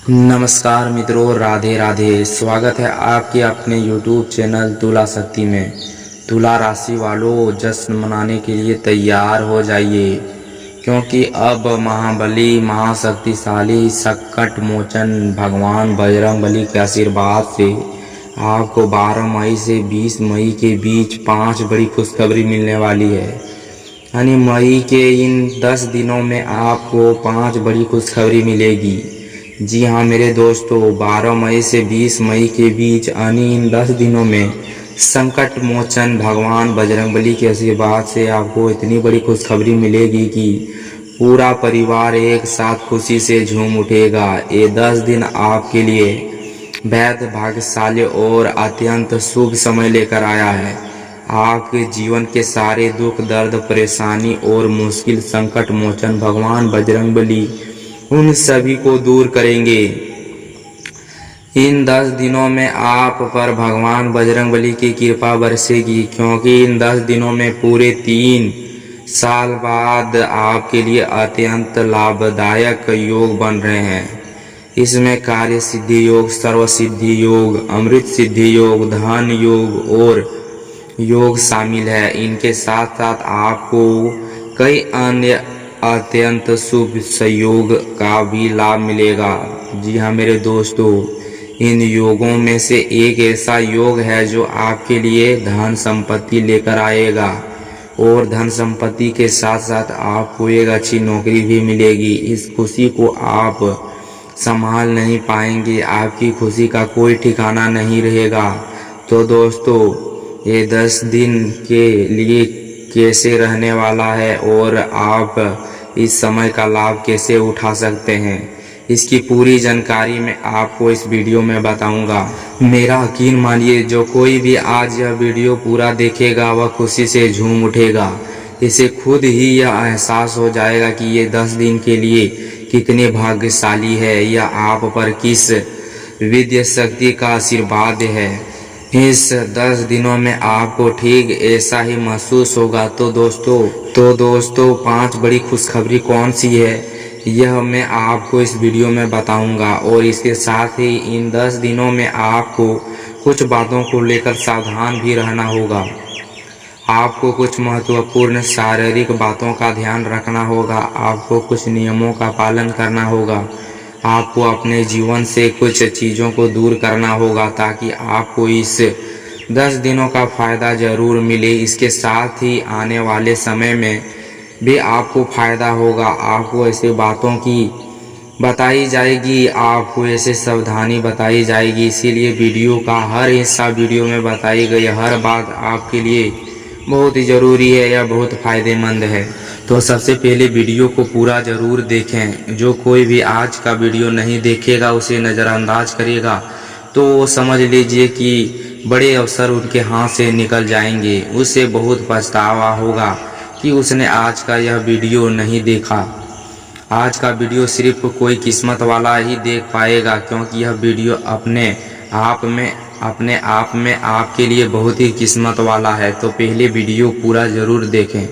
नमस्कार मित्रों, राधे राधे। स्वागत है आपके अपने YouTube चैनल तुला शक्ति में। तुला राशि वालों, जश्न मनाने के लिए तैयार हो जाइए, क्योंकि अब महाबली महाशक्तिशाली संकट मोचन भगवान बजरंगबली के आशीर्वाद से आपको 12 मई से 20 मई के बीच 5 बड़ी खुशखबरी मिलने वाली है। यानी मई के इन 10 दिनों में आपको 5 बड़ी खुशखबरी मिलेगी। जी हाँ मेरे दोस्तों, 12 मई से 20 मई के बीच यानी इन 10 दिनों में संकट मोचन भगवान बजरंगबली के आशीर्वाद से आपको इतनी बड़ी खुशखबरी मिलेगी कि पूरा परिवार एक साथ खुशी से झूम उठेगा। ये 10 दिन आपके लिए बेहद भाग्यशाली और अत्यंत शुभ समय लेकर आया है। आपके जीवन के सारे दुख दर्द परेशानी और मुश्किल संकट मोचन भगवान बजरंगबली उन सभी को दूर करेंगे। इन 10 दिनों में आप पर भगवान बजरंगबली की कृपा बरसेगी, क्योंकि इन 10 दिनों में पूरे 3 साल बाद आपके लिए अत्यंत लाभदायक योग बन रहे हैं। इसमें कार्य सिद्धि योग, सर्व सिद्धि योग, अमृत सिद्धि योग, धन योग और योग शामिल है। इनके साथ साथ आपको कई अन्य अत्यंत शुभ संयोग का भी लाभ मिलेगा। जी हाँ मेरे दोस्तों, इन योगों में से एक ऐसा योग है जो आपके लिए धन संपत्ति लेकर आएगा, और धन संपत्ति के साथ साथ आपको एक अच्छी नौकरी भी मिलेगी। इस खुशी को आप संभाल नहीं पाएंगे, आपकी खुशी का कोई ठिकाना नहीं रहेगा। तो दोस्तों, ये 10 दिन के लिए कैसे रहने वाला है और आप इस समय का लाभ कैसे उठा सकते हैं, इसकी पूरी जानकारी मैं आपको इस वीडियो में बताऊंगा। मेरा यकीन मानिए, जो कोई भी आज यह वीडियो पूरा देखेगा वह खुशी से झूम उठेगा। इसे खुद ही यह एहसास हो जाएगा कि ये 10 दिन के लिए कितने भाग्यशाली है, या आप पर किस विद्या शक्ति का आशीर्वाद है। इस 10 दिनों में आपको ठीक ऐसा ही महसूस होगा। तो दोस्तों 5 बड़ी खुशखबरी कौन सी है, यह मैं आपको इस वीडियो में बताऊंगा। और इसके साथ ही इन 10 दिनों में आपको कुछ बातों को लेकर सावधान भी रहना होगा। आपको कुछ महत्वपूर्ण शारीरिक बातों का ध्यान रखना होगा। आपको कुछ नियमों का पालन करना होगा। आपको अपने जीवन से कुछ चीज़ों को दूर करना होगा, ताकि आपको इस 10 दिनों का फ़ायदा ज़रूर मिले। इसके साथ ही आने वाले समय में भी आपको फ़ायदा होगा। आपको ऐसे बातों की बताई जाएगी, आपको ऐसे सावधानी बताई जाएगी। इसीलिए वीडियो का हर हिस्सा वीडियो में बताई गई हर बात आपके लिए बहुत ही ज़रूरी है या बहुत फ़ायदेमंद है। तो सबसे पहले वीडियो को पूरा ज़रूर देखें। जो कोई भी आज का वीडियो नहीं देखेगा, उसे नज़रअंदाज करेगा, तो समझ लीजिए कि बड़े अवसर उनके हाथ से निकल जाएंगे। उसे बहुत पछतावा होगा कि उसने आज का यह वीडियो नहीं देखा। आज का वीडियो सिर्फ कोई किस्मत वाला ही देख पाएगा, क्योंकि यह वीडियो अपने आप में आपके लिए बहुत ही किस्मत वाला है। तो पहले वीडियो पूरा ज़रूर देखें।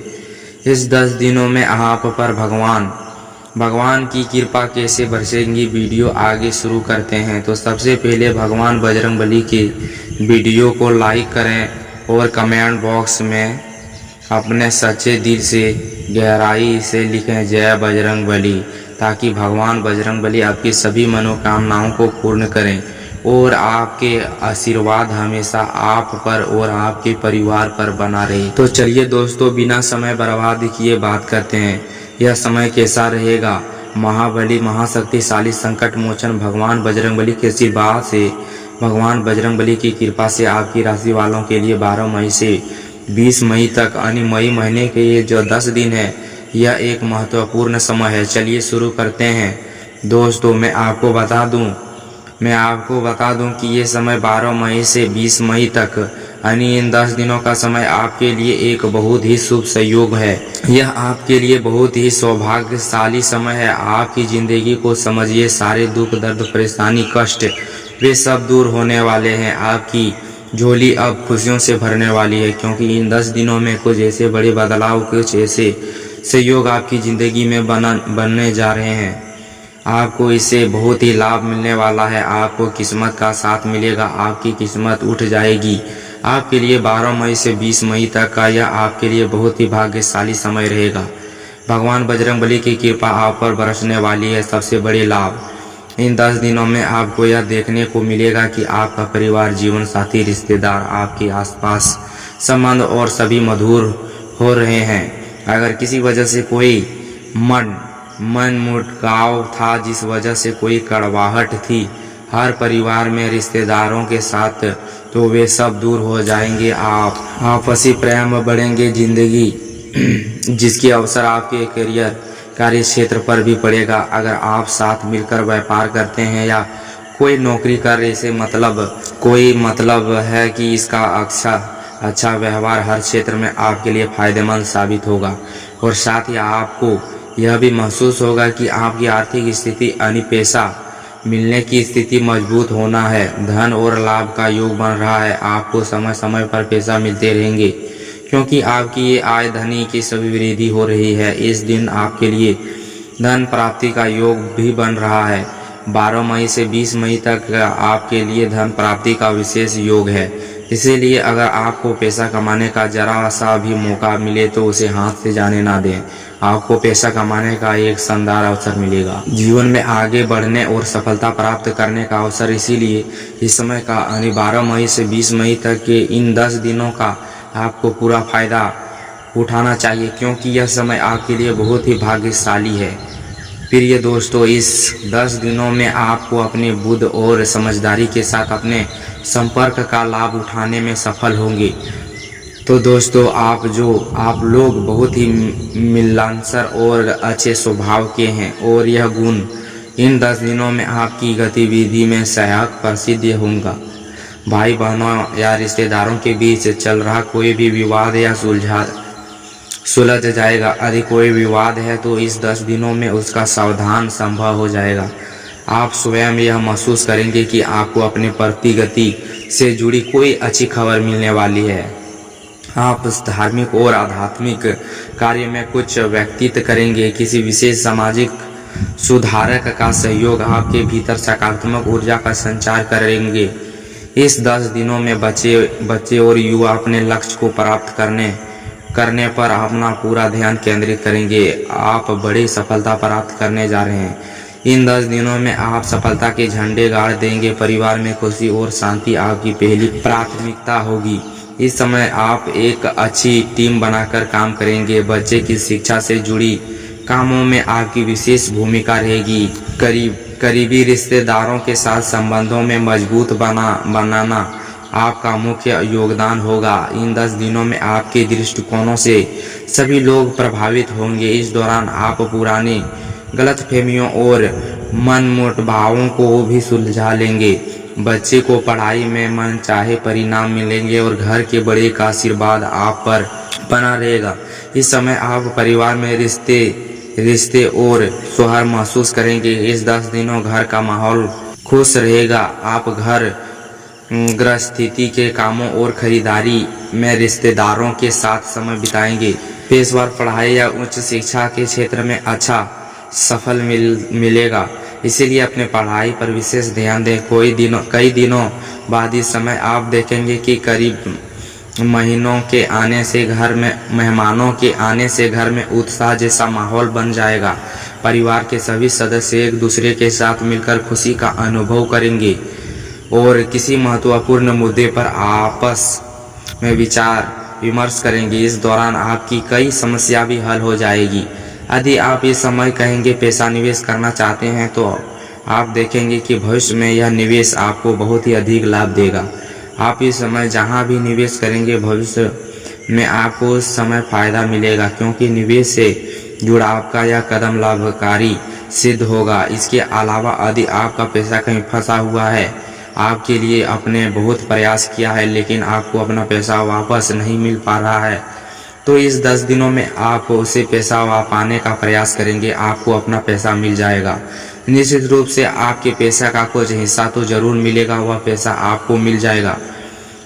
इस 10 दिनों में आप पर भगवान की कृपा कैसे बरसेंगी, वीडियो आगे शुरू करते हैं। तो सबसे पहले भगवान बजरंगबली के वीडियो को लाइक करें और कमेंट बॉक्स में अपने सच्चे दिल से गहराई से लिखें जय बजरंगबली, ताकि भगवान बजरंगबली आपकी सभी मनोकामनाओं को पूर्ण करें और आपके आशीर्वाद हमेशा आप पर और आपके परिवार पर बना रहे। तो चलिए दोस्तों, बिना समय बर्बाद किए बात करते हैं। यह समय कैसा रहेगा। महाबली महाशक्तिशाली संकट मोचन भगवान बजरंगबली के आशीर्वाद से, भगवान बजरंगबली की कृपा से आपकी राशि वालों के लिए 12 मई से 20 मई तक यानी मई महीने के ये जो 10 दिन है, यह एक महत्वपूर्ण समय है। चलिए शुरू करते हैं। दोस्तों, मैं आपको बता दूं कि ये समय 12 मई से 20 मई तक यानी इन 10 दिनों का समय आपके लिए एक बहुत ही शुभ संयोग है। यह आपके लिए बहुत ही सौभाग्यशाली समय है। आपकी ज़िंदगी को समझिए, सारे दुख दर्द परेशानी कष्ट वे सब दूर होने वाले हैं। आपकी झोली अब खुशियों से भरने वाली है, क्योंकि इन 10 दिनों में कुछ ऐसे बड़े बदलाव, कुछ ऐसे संयोग आपकी ज़िंदगी में बनने जा रहे हैं। आपको इससे बहुत ही लाभ मिलने वाला है। आपको किस्मत का साथ मिलेगा, आपकी किस्मत उठ जाएगी। आपके लिए 12 मई से 20 मई तक का यह आपके लिए बहुत ही भाग्यशाली समय रहेगा। भगवान बजरंगबली की कृपा आप पर बरसने वाली है। सबसे बड़े लाभ, इन 10 दिनों में आपको यह देखने को मिलेगा कि आपका परिवार, जीवन साथी, रिश्तेदार, आपके आसपास संबंध और सभी मधुर हो रहे हैं। अगर किसी वजह से कोई मन मुटाव था, जिस वजह से कोई कड़वाहट थी हर परिवार में रिश्तेदारों के साथ, तो वे सब दूर हो जाएंगे। आप आपसी प्रेम बढ़ेंगे। जिंदगी जिसकी अवसर आपके करियर, कार्य क्षेत्र पर भी पड़ेगा। अगर आप साथ मिलकर व्यापार करते हैं या कोई नौकरी कर रहे से कोई मतलब है कि इसका अच्छा व्यवहार हर क्षेत्र में आपके लिए फायदेमंद साबित होगा। और साथ ही आपको यह भी महसूस होगा कि आपकी आर्थिक स्थिति यानी पैसा मिलने की स्थिति मजबूत होना है। धन और लाभ का योग बन रहा है। आपको समय समय पर पैसा मिलते रहेंगे, क्योंकि आपकी ये आय धनी की सभी वृद्धि हो रही है। इस दिन आपके लिए धन प्राप्ति का योग भी बन रहा है। 12 मई से 20 मई तक आपके लिए धन प्राप्ति का विशेष योग है। इसीलिए अगर आपको पैसा कमाने का जरा सा भी मौका मिले तो उसे हाथ से जाने ना दें। आपको पैसा कमाने का एक शानदार अवसर मिलेगा। जीवन में आगे बढ़ने और सफलता प्राप्त करने का अवसर। इसीलिए इस समय का यानी 12 मई से 20 मई तक के इन 10 दिनों का आपको पूरा फायदा उठाना चाहिए, क्योंकि यह समय आपके लिए बहुत ही भाग्यशाली है। प्रिय दोस्तों, इस 10 दिनों में आपको अपने बुद्धि और समझदारी के साथ अपने संपर्क का लाभ उठाने में सफल होंगे। तो दोस्तों, आप लोग बहुत ही मिलनसार और अच्छे स्वभाव के हैं और यह गुण इन 10 दिनों में आपकी गतिविधि में सहायक प्रसिद्ध होगा। भाई बहनों या रिश्तेदारों के बीच चल रहा कोई भी विवाद या सुलझ जाएगा। यदि कोई विवाद है तो इस 10 दिनों में उसका समाधान संभव हो जाएगा। आप स्वयं यह महसूस करेंगे कि आपको अपने प्रगति से जुड़ी कोई अच्छी खबर मिलने वाली है। आप धार्मिक और आध्यात्मिक कार्य में कुछ व्यतीत करेंगे। किसी विशेष सामाजिक सुधारक का सहयोग आपके भीतर सकारात्मक ऊर्जा का संचार करेंगे। इस 10 दिनों में बच्चे और युवा अपने लक्ष्य को प्राप्त करने पर अपना पूरा ध्यान केंद्रित करेंगे। आप बड़ी सफलता प्राप्त करने जा रहे हैं। इन 10 दिनों में आप सफलता के झंडे गाड़ देंगे। परिवार में खुशी और शांति आपकी पहली प्राथमिकता होगी। इस समय आप एक अच्छी टीम बनाकर काम करेंगे। बच्चे की शिक्षा से जुड़ी कामों में आपकी विशेष भूमिका रहेगी। करीबी रिश्तेदारों के साथ संबंधों में मजबूत बनाना आपका मुख्य योगदान होगा। इन 10 दिनों में आपके दृष्टिकोणों से सभी लोग प्रभावित होंगे। इस दौरान आप पुरानी गलतफहमियों और मनमुटावों को भी सुलझा लेंगे। बच्चे को पढ़ाई में मनचाहे परिणाम मिलेंगे और घर के बड़े का आशीर्वाद आप पर बना रहेगा। इस समय आप परिवार में रिश्ते और सौहार्द महसूस करेंगे। इस 10 दिनों घर का माहौल खुश रहेगा। आप घर गृहस्थी के कामों और खरीदारी में रिश्तेदारों के साथ समय बिताएंगे। पेशेवर पढ़ाई या उच्च शिक्षा के क्षेत्र में अच्छा सफल मिलेगा। इसीलिए अपने पढ़ाई पर विशेष ध्यान दें। कई दिनों बाद इस समय आप देखेंगे कि करीब मेहमानों के आने से घर में उत्साह जैसा माहौल बन जाएगा। परिवार के सभी सदस्य एक दूसरे के साथ मिलकर खुशी का अनुभव करेंगे और किसी महत्वपूर्ण मुद्दे पर आपस में विचार विमर्श करेंगे। इस दौरान आपकी कई समस्या भी हल हो जाएगी। यदि आप इस समय कहेंगे पैसा निवेश करना चाहते हैं तो आप देखेंगे कि भविष्य में यह निवेश आपको बहुत ही अधिक लाभ देगा। आप इस समय जहां भी निवेश करेंगे भविष्य में आपको उस समय फायदा मिलेगा, क्योंकि निवेश से जुड़ा आपका यह कदम लाभकारी सिद्ध होगा। इसके अलावा यदि आपका पैसा कहीं फंसा हुआ है, आपके लिए आपने बहुत प्रयास किया है लेकिन आपको अपना पैसा वापस नहीं मिल पा रहा है, तो इस 10 दिनों में आप उसे पैसा पाने का प्रयास करेंगे। आपको अपना पैसा मिल जाएगा। निश्चित रूप से आपके पैसा का कुछ हिस्सा तो जरूर मिलेगा, वह पैसा आपको मिल जाएगा।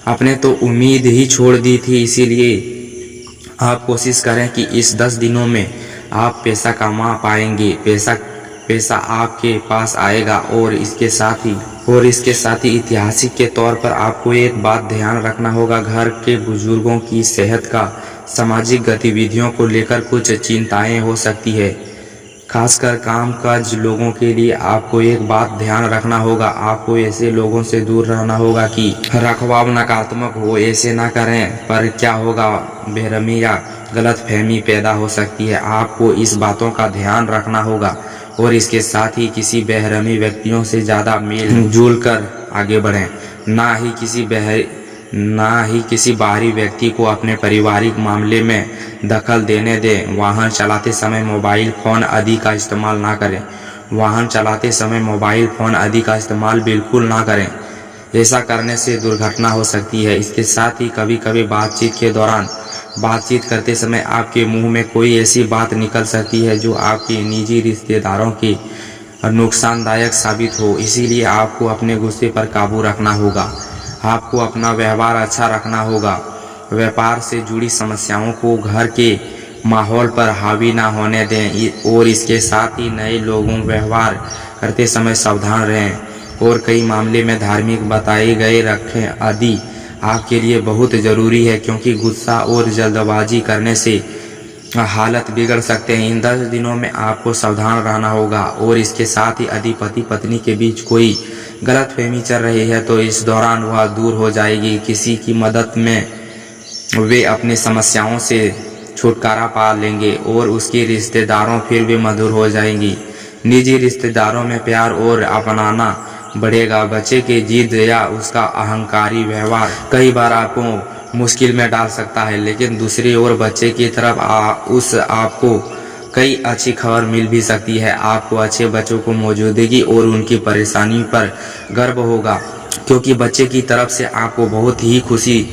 आपने तो उम्मीद ही छोड़ दी थी, इसीलिए आप कोशिश करें कि इस 10 दिनों में आप पैसा कमा पाएंगे। पैसा पैसा आपके पास आएगा। और इसके साथ ही ऐतिहासिक के तौर पर आपको एक बात ध्यान रखना होगा, घर के बुजुर्गों की सेहत का, सामाजिक गतिविधियों को लेकर कुछ चिंताएं हो सकती है। खासकर कामकाज लोगों के लिए आपको एक बात ध्यान रखना होगा, आपको ऐसे लोगों से दूर रहना होगा कि रखवाव नकारात्मक हो। ऐसे ना करें, पर क्या होगा, बेरहमी या गलतफहमी पैदा हो सकती है। आपको इस बातों का ध्यान रखना होगा और इसके साथ ही किसी बेरहमी व्यक्तियों से ज़्यादा मेल जोल कर आगे बढ़ें। ना ही किसी बाहरी व्यक्ति को अपने पारिवारिक मामले में दखल देने दें। वाहन चलाते समय मोबाइल फ़ोन आदि का इस्तेमाल बिल्कुल ना करें। ऐसा करने से दुर्घटना हो सकती है। इसके साथ ही कभी कभी बातचीत करते समय आपके मुंह में कोई ऐसी बात निकल सकती है जो आपके निजी रिश्तेदारों के नुकसानदायक साबित हो। इसीलिए आपको अपने गुस्से पर काबू रखना होगा। आपको अपना व्यवहार अच्छा रखना होगा। व्यापार से जुड़ी समस्याओं को घर के माहौल पर हावी ना होने दें और इसके साथ ही नए लोगों व्यवहार करते समय सावधान रहें और कई मामले में धार्मिक बताए गए रखें आदि आपके लिए बहुत ज़रूरी है, क्योंकि गुस्सा और जल्दबाजी करने से हालत बिगड़ सकते हैं। इन 10 दिनों में आपको सावधान रहना होगा। और इसके साथ ही यदि पति पत्नी के बीच कोई गलतफहमी चल रही है तो इस दौरान वह दूर हो जाएगी। किसी की मदद में वे अपनी समस्याओं से छुटकारा पा लेंगे और उसके रिश्तेदारों फिर भी मधुर हो जाएंगी। निजी रिश्तेदारों में प्यार और अपनाना बढ़ेगा। बच्चे की जिद या उसका अहंकारी व्यवहार कई बार आपको मुश्किल में डाल सकता है, लेकिन दूसरी ओर बच्चे की तरफ आपको कई अच्छी खबर मिल भी सकती है। आपको अच्छे बच्चों को मौजूदगी और उनकी परेशानी पर गर्व होगा, क्योंकि बच्चे की तरफ से आपको बहुत ही खुशी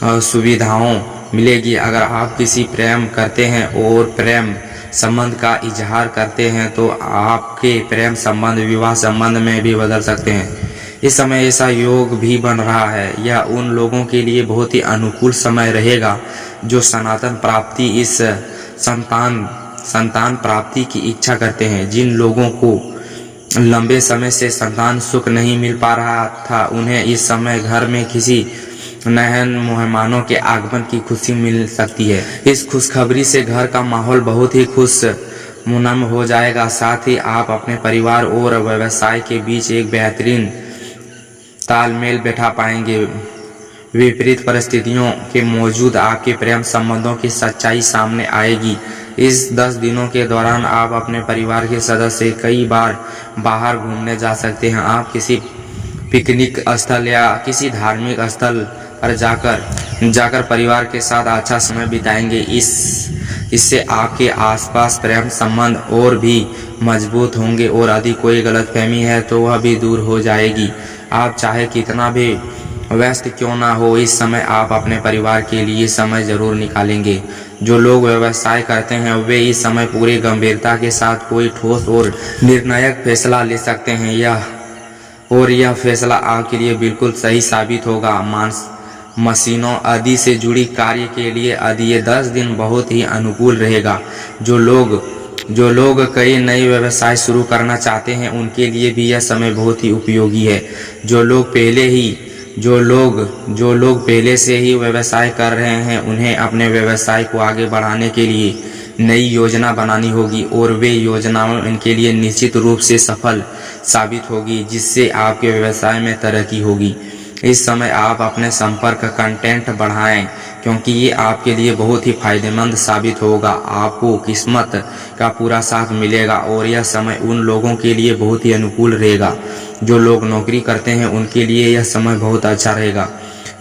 सुविधाओं मिलेगी। अगर आप किसी प्रेम करते हैं और प्रेम संबंध का इजहार करते हैं तो आपके प्रेम संबंध विवाह संबंध में भी बदल सकते हैं। इस समय ऐसा योग भी बन रहा है। यह उन लोगों के लिए बहुत ही अनुकूल समय रहेगा जो संतान प्राप्ति की इच्छा करते हैं। जिन लोगों को लंबे समय से संतान सुख नहीं मिल पा रहा था, उन्हें इस समय घर में किसी नए मेहमानों के आगमन की खुशी मिल सकती है। इस खुशखबरी से घर का माहौल बहुत ही खुशनुमा हो जाएगा। साथ ही आप अपने परिवार और व्यवसाय के बीच एक बेहतरीन तालमेल बैठा पाएंगे। विपरीत परिस्थितियों के मौजूद आपके प्रेम संबंधों की सच्चाई सामने आएगी। इस 10 दिनों के दौरान आप अपने परिवार के सदस्य कई बार बाहर घूमने जा सकते हैं। आप किसी पिकनिक स्थल या किसी धार्मिक स्थल पर जाकर परिवार के साथ अच्छा समय बिताएंगे। इससे आपके आसपास प्रेम संबंध और भी मजबूत होंगे और यदि कोई गलतफहमी है तो वह भी दूर हो जाएगी। आप चाहे कितना भी व्यस्त क्यों ना हो, इस समय आप अपने परिवार के लिए समय जरूर निकालेंगे। जो लोग व्यवसाय करते हैं वे इस समय पूरी गंभीरता के साथ कोई ठोस और निर्णायक फैसला ले सकते हैं। यह फैसला आपके लिए बिल्कुल सही साबित होगा। मशीनों आदि से जुड़ी कार्य के लिए ये 10 दिन बहुत ही अनुकूल रहेगा। जो लोग कई नए व्यवसाय शुरू करना चाहते हैं उनके लिए भी यह समय बहुत ही उपयोगी है। जो लोग पहले से ही व्यवसाय कर रहे हैं उन्हें अपने व्यवसाय को आगे बढ़ाने के लिए नई योजना बनानी होगी और वे योजनाएं इनके लिए निश्चित रूप से सफल साबित होगी, जिससे आपके व्यवसाय में तरक्की होगी। इस समय आप अपने संपर्क कंटेंट बढ़ाएं, क्योंकि ये आपके लिए बहुत ही फायदेमंद साबित होगा। आपको किस्मत का पूरा साथ मिलेगा और यह समय उन लोगों के लिए बहुत ही अनुकूल रहेगा जो लोग नौकरी करते हैं। उनके लिए यह समय बहुत अच्छा रहेगा,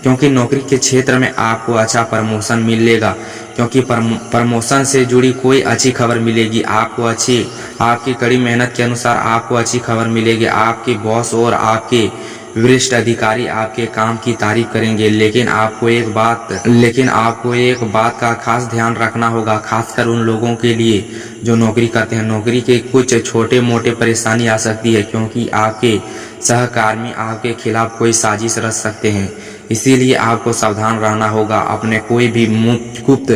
क्योंकि नौकरी के क्षेत्र में आपको अच्छा प्रमोशन मिलेगा, क्योंकि प्रमोशन से जुड़ी कोई अच्छी खबर मिलेगी। आपकी कड़ी मेहनत के अनुसार आपको अच्छी खबर मिलेगी। आपके बॉस और आपके वरिष्ठ अधिकारी आपके काम की तारीफ करेंगे, लेकिन आपको एक बात का खास ध्यान रखना होगा, खासकर उन लोगों के लिए जो नौकरी करते हैं। नौकरी के कुछ छोटे मोटे परेशानी आ सकती है, क्योंकि आपके सहकर्मी आपके खिलाफ कोई साजिश रच सकते हैं। इसीलिए आपको सावधान रहना होगा। अपने कोई भी गुप्त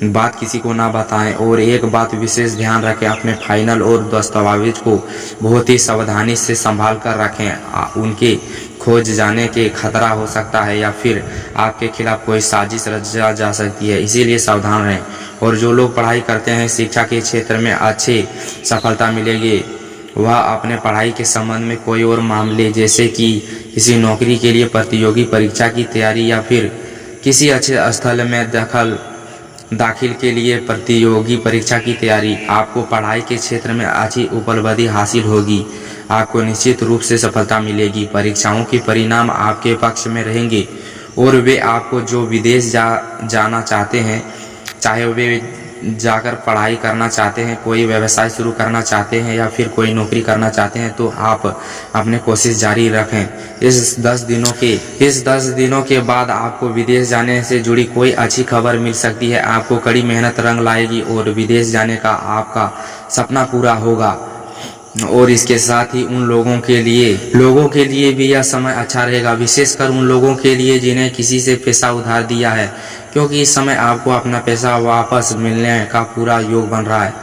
बात किसी को ना बताएं। और एक बात विशेष ध्यान रखें, अपने फाइनल और दस्तावेज को बहुत ही सावधानी से संभाल कर रखें। उनके खोज जाने के खतरा हो सकता है या फिर आपके खिलाफ कोई साजिश रचा जा सकती है, इसीलिए सावधान रहें। और जो लोग पढ़ाई करते हैं, शिक्षा के क्षेत्र में अच्छी सफलता मिलेगी। वह अपने पढ़ाई के संबंध में कोई और मामले जैसे कि किसी नौकरी के लिए प्रतियोगी परीक्षा की तैयारी या फिर किसी अच्छे स्थल में दाखिल के लिए प्रतियोगी परीक्षा की तैयारी, आपको पढ़ाई के क्षेत्र में अच्छी उपलब्धि हासिल होगी। आपको निश्चित रूप से सफलता मिलेगी। परीक्षाओं के परिणाम आपके पक्ष में रहेंगे और वे आपको जो विदेश जाना चाहते हैं, चाहे वे जाकर पढ़ाई करना चाहते हैं, कोई व्यवसाय शुरू करना चाहते हैं या फिर कोई नौकरी करना चाहते हैं, तो आप अपने कोशिश जारी रखें। इस 10 दिनों के बाद आपको विदेश जाने से जुड़ी कोई अच्छी खबर मिल सकती है। आपको कड़ी मेहनत रंग लाएगी और विदेश जाने का आपका सपना पूरा होगा। और इसके साथ ही उन लोगों के लिए भी यह समय अच्छा रहेगा, विशेषकर उन लोगों के लिए जिन्हें किसी से पैसा उधार दिया है, क्योंकि इस समय आपको अपना पैसा वापस मिलने का पूरा योग बन रहा है।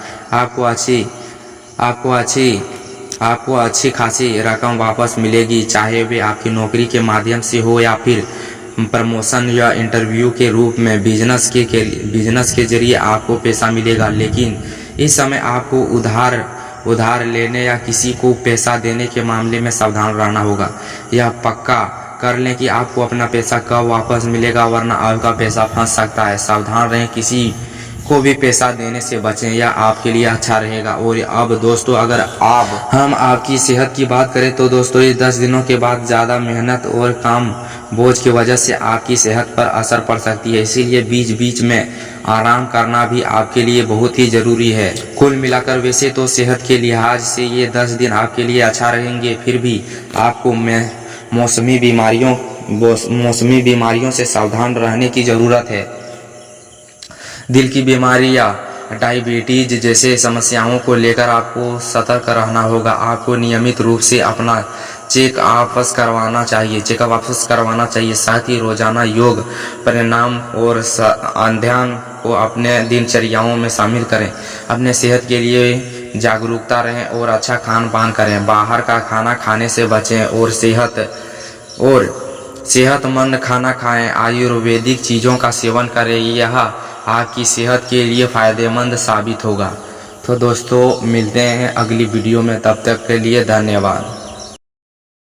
आपको अच्छी खासी रकम वापस मिलेगी, चाहे वे आपकी नौकरी के माध्यम से हो या फिर प्रमोशन या इंटरव्यू के रूप में। बिजनेस के जरिए आपको पैसा मिलेगा, लेकिन इस समय आपको उधार लेने या किसी को पैसा देने के मामले में सावधान रहना होगा। यह पक्का कर लें कि आपको अपना पैसा कब वापस मिलेगा, वरना आपका पैसा फंस सकता है। सावधान रहें, किसी को भी पैसा देने से बचें, यह आपके लिए अच्छा रहेगा। और अब दोस्तों, अगर हम आपकी सेहत की बात करें तो दोस्तों, इस 10 दिनों के बाद ज़्यादा मेहनत और काम बोझ की वजह से आपकी सेहत पर असर पड़ सकती है, इसीलिए बीच बीच में आराम करना भी आपके लिए बहुत ही ज़रूरी है। कुल मिलाकर वैसे तो सेहत के लिहाज से ये 10 दिन आपके लिए अच्छा रहेंगे, फिर भी आपको मौसमी बीमारियों से सावधान रहने की ज़रूरत है। दिल की बीमारी या डायबिटीज जैसे समस्याओं को लेकर आपको सतर्क रहना होगा। आपको नियमित रूप से अपना चेकअप करवाना चाहिए। साथ ही रोजाना योग प्राणायाम और ध्यान को अपने दिनचर्याओं में शामिल करें। अपने सेहत के लिए जागरूकता रहें और अच्छा खान पान करें। बाहर का खाना खाने से बचें और सेहतमंद खाना खाएं। आयुर्वेदिक चीज़ों का सेवन करें, यह आपकी सेहत के लिए फ़ायदेमंद साबित होगा। तो दोस्तों, मिलते हैं अगली वीडियो में, तब तक के लिए धन्यवाद।